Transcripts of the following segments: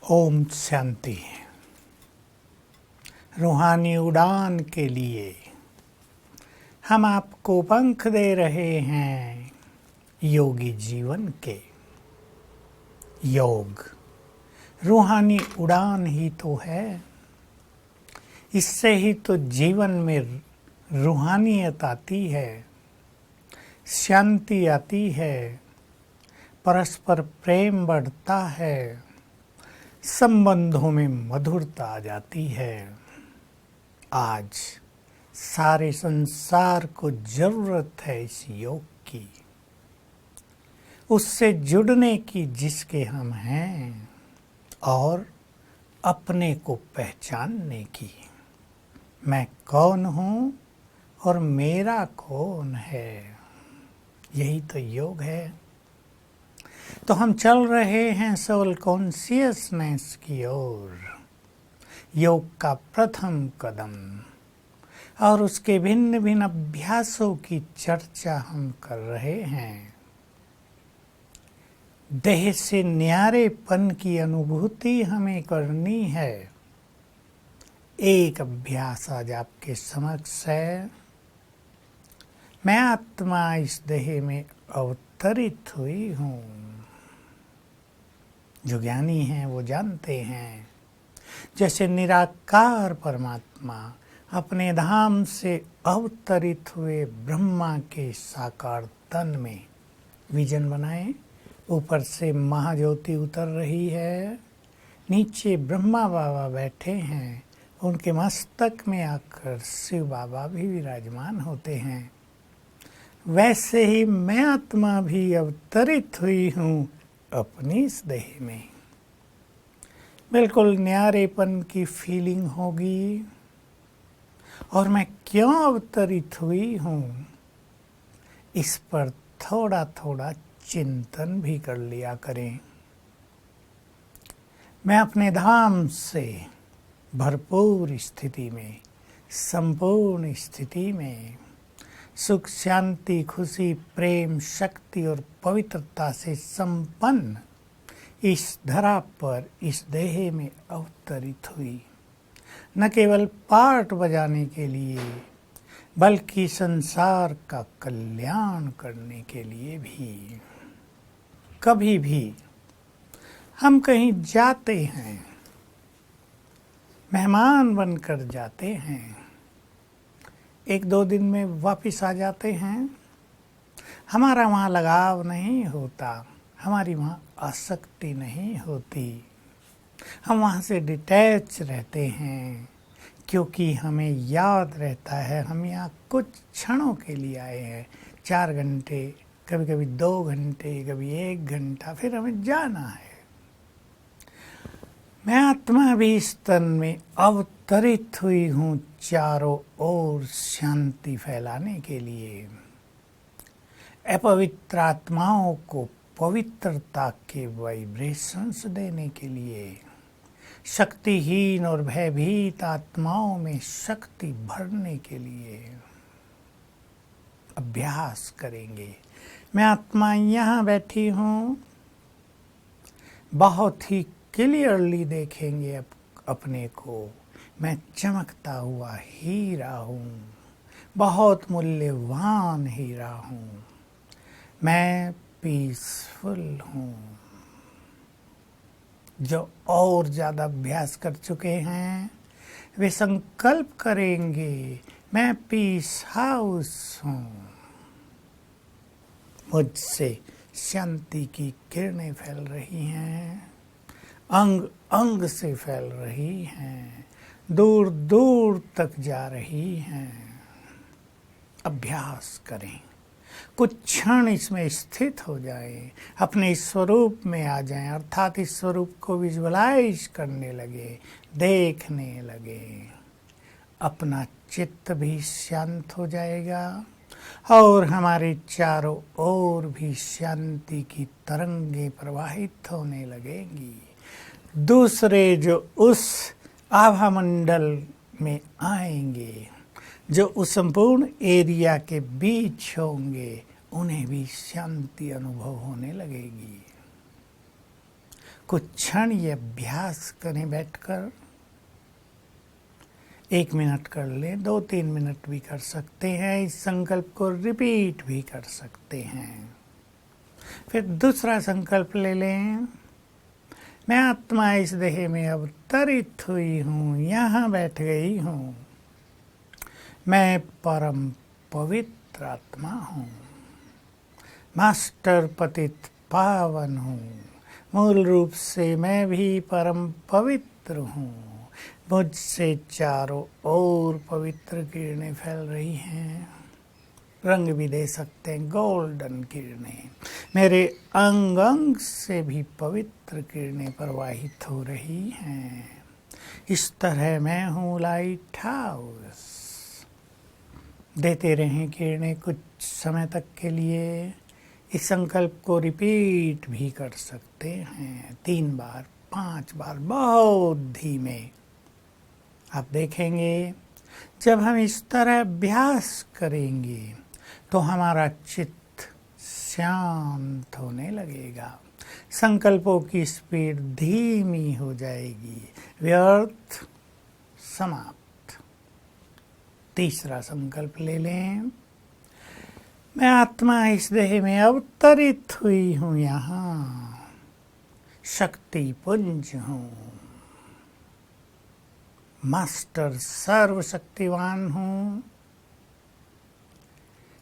ओम शांति। रूहानी उड़ान के लिए हम आपको पंख दे रहे हैं योगी जीवन के। योग रूहानी उड़ान ही तो है। इससे ही तो जीवन में रूहानियत आती है, शांति आती है, परस्पर प्रेम बढ़ता है, संबंधों में मधुरता आ जाती है। आज सारे संसार को जरूरत है इस योग की, उससे जुड़ने की जिसके हम हैं और अपने को पहचानने की। मैं कौन हूँ और मेरा कौन है, यही तो योग है। तो हम चल रहे हैं सोल कॉन्शियसनेस की ओर। योग का प्रथम कदम और उसके भिन्न भिन्न अभ्यासों की चर्चा हम कर रहे हैं। देह से न्यारेपन की अनुभूति हमें करनी है। एक अभ्यास आज आपके समक्ष है। मैं आत्मा इस देह में अवतरित हुई हूँ। जो ज्ञानी हैं वो जानते हैं, जैसे निराकार परमात्मा अपने धाम से अवतरित हुए ब्रह्मा के साकार तन में विजन बनाए। ऊपर से महाज्योति उतर रही है, नीचे ब्रह्मा बाबा बैठे हैं, उनके मस्तक में आकर शिव बाबा भी विराजमान होते हैं। वैसे ही मैं आत्मा भी अवतरित हुई हूँ अपनी इस देह में। बिल्कुल न्यारेपन की फीलिंग होगी। और मैं क्यों अवतरित हुई हूँ, इस पर थोड़ा थोड़ा चिंतन भी कर लिया करें। मैं अपने धाम से भरपूर स्थिति में, संपूर्ण स्थिति में सुख, शांति, खुशी, प्रेम, शक्ति और पवित्रता से संपन्न इस धरा पर, इस देह में अवतरित हुई। न केवल पाठ बजाने के लिए, बल्कि संसार का कल्याण करने के लिए भी। कभी भी हम कहीं जाते हैं, मेहमान बनकर जाते हैं, एक दो दिन में वापस आ जाते हैं। हमारा वहाँ लगाव नहीं होता, हमारी वहाँ आसक्ति नहीं होती। हम वहाँ से डिटैच रहते हैं, क्योंकि हमें याद रहता है हम यहाँ कुछ क्षणों के लिए आए हैं। 4 घंटे, कभी कभी 2 घंटे, कभी 1 घंटा, फिर हमें जाना है। मैं आत्मा भी इस तन में अवतरित हुई हूँ चारों ओर शांति फैलाने के लिए, अपवित्र आत्माओं को पवित्रता के वाइब्रेशंस देने के लिए, शक्तिहीन और भयभीत आत्माओं में शक्ति भरने के लिए अभ्यास करेंगे। मैं आत्मा यहाँ बैठी हूँ, बहुत ही क्लियरली देखेंगे अपने को। मैं चमकता हुआ हीरा हूँ, बहुत मूल्यवान हीरा हूँ। मैं पीसफुल हूँ। जो और ज़्यादा अभ्यास कर चुके हैं वे संकल्प करेंगे, मैं पीस हाउस हूँ। मुझसे शांति की किरणें फैल रही हैं, अंग अंग से फैल रही हैं, दूर दूर तक जा रही हैं। अभ्यास करें, कुछ क्षण इसमें स्थित हो जाएं, अपने स्वरूप में आ जाएं, अर्थात इस स्वरूप को विजुअलाइज करने लगे, देखने लगे। अपना चित्त भी शांत हो जाएगा और हमारे चारों ओर भी शांति की तरंगें प्रवाहित होने लगेंगी। दूसरे जो उस आभा मंडल में आएंगे, जो उस संपूर्ण एरिया के बीच होंगे, उन्हें भी शांति अनुभव होने लगेगी। कुछ क्षण ये अभ्यास करें बैठकर। 1 मिनट कर लें, 2-3 मिनट भी कर सकते हैं। इस संकल्प को रिपीट भी कर सकते हैं। फिर दूसरा संकल्प ले लें। मैं आत्मा इस देह में अवतरित हुई हूँ, यहाँ बैठ गई हूँ। मैं परम पवित्र आत्मा हूँ, मास्टर पतित पावन हूँ। मूल रूप से मैं भी परम पवित्र हूँ। मुझसे चारों ओर पवित्र किरणें फैल रही हैं। रंग भी दे सकते हैं, गोल्डन किरणें। मेरे अंग अंग से भी पवित्र किरणें प्रवाहित हो रही हैं। इस तरह मैं हूँ लाइट हाउस। देते रहें किरणें कुछ समय तक के लिए। इस संकल्प को रिपीट भी कर सकते हैं 3 बार 5 बार, बहुत धीमे। आप देखेंगे जब हम इस तरह अभ्यास करेंगे तो हमारा चित्त शांत होने लगेगा। संकल्पों की स्पीड धीमी हो जाएगी। व्यर्थ समाप्त। तीसरा संकल्प ले लें। मैं आत्मा इस देह में अवतरित हुई हूँ, यहाँ शक्ति पुंज हूँ। मास्टर सर्वशक्तिवान हूँ,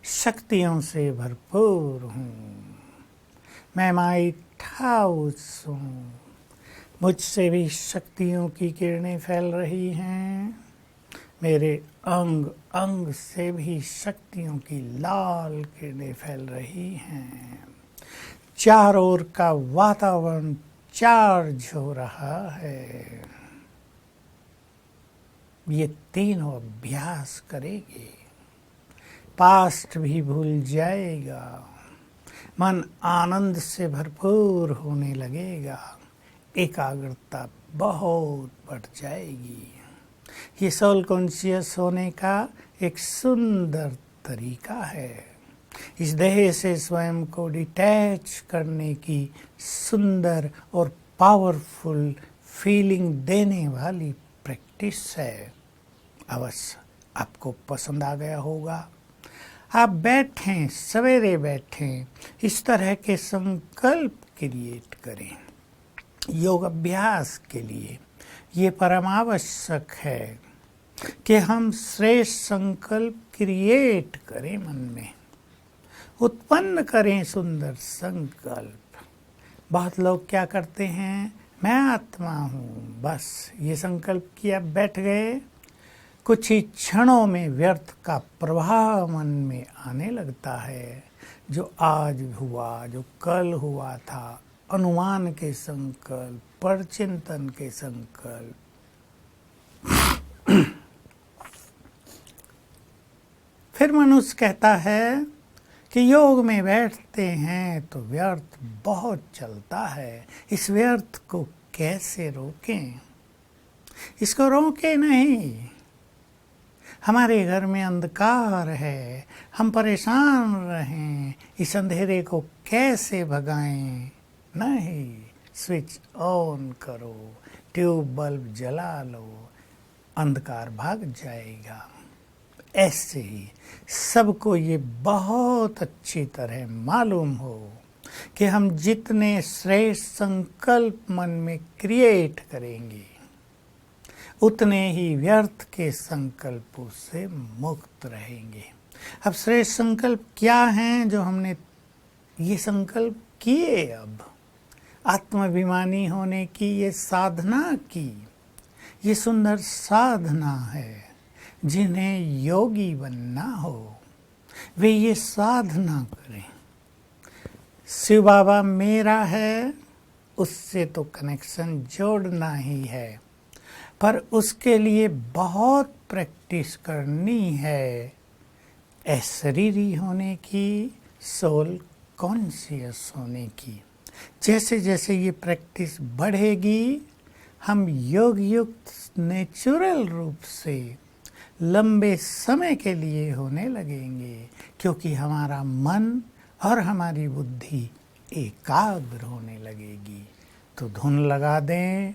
शक्तियों से भरपूर हूँ। मैं माइट हाउस हूँ, मुझसे भी शक्तियों की किरणें फैल रही हैं। मेरे अंग अंग से भी शक्तियों की लाल किरणें फैल रही हैं। चारों ओर का वातावरण चार्ज हो रहा है। ये तीनों अभ्यास करेंगे, पास्ट भी भूल जाएगा। मन आनंद से भरपूर होने लगेगा। एकाग्रता बहुत बढ़ जाएगी। ये सोल कॉन्शियस होने का एक सुंदर तरीका है। इस देह से स्वयं को डिटैच करने की सुंदर और पावरफुल फीलिंग देने वाली प्रैक्टिस है। अवश्य आपको पसंद आ गया होगा। आप बैठें, सवेरे बैठें, इस तरह के संकल्प क्रिएट करें। योग अभ्यास के लिए ये परम आवश्यक है कि हम श्रेष्ठ संकल्प क्रिएट करें, मन में उत्पन्न करें सुंदर संकल्प। बहुत लोग क्या करते हैं, मैं आत्मा हूँ, बस ये संकल्प किया, बैठ गए। कुछ ही क्षणों में व्यर्थ का प्रभाव मन में आने लगता है। जो आज हुआ, जो कल हुआ था, अनुमान के संकल्प, परचिंतन के संकल्प, फिर मनुष्य कहता है कि योग में बैठते हैं तो व्यर्थ बहुत चलता है। इस व्यर्थ को कैसे रोकें? इसको रोके नहीं। हमारे घर में अंधकार है, हम परेशान रहें, इस अंधेरे को कैसे भगाएं? नहीं, स्विच ऑन करो, ट्यूब बल्ब जला लो, अंधकार भाग जाएगा। ऐसे ही सबको ये बहुत अच्छी तरह मालूम हो कि हम जितने श्रेष्ठ संकल्प मन में क्रिएट करेंगे उतने ही व्यर्थ के संकल्पों से मुक्त रहेंगे। अब श्रेष्ठ संकल्प क्या हैं जो हमने ये संकल्प किए? अब आत्माभिमानी होने की ये साधना की, ये सुंदर साधना है। जिन्हें योगी बनना हो वे ये साधना करें। शिव बाबा मेरा है, उससे तो कनेक्शन जोड़ना ही है, पर उसके लिए बहुत प्रैक्टिस करनी है। अशरीरी होने की, सोल कॉन्शियस होने की। जैसे जैसे ये प्रैक्टिस बढ़ेगी हम योग युक्त नेचुरल रूप से लंबे समय के लिए होने लगेंगे, क्योंकि हमारा मन और हमारी बुद्धि एकाग्र होने लगेगी। तो धुन लगा दें,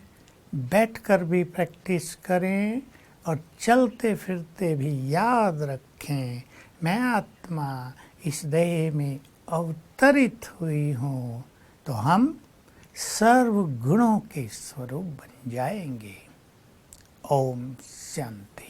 बैठकर भी प्रैक्टिस करें और चलते फिरते भी याद रखें, मैं आत्मा इस देह में अवतरित हुई हूँ। तो हम सर्व गुणों के स्वरूप बन जाएंगे। ओम शांति।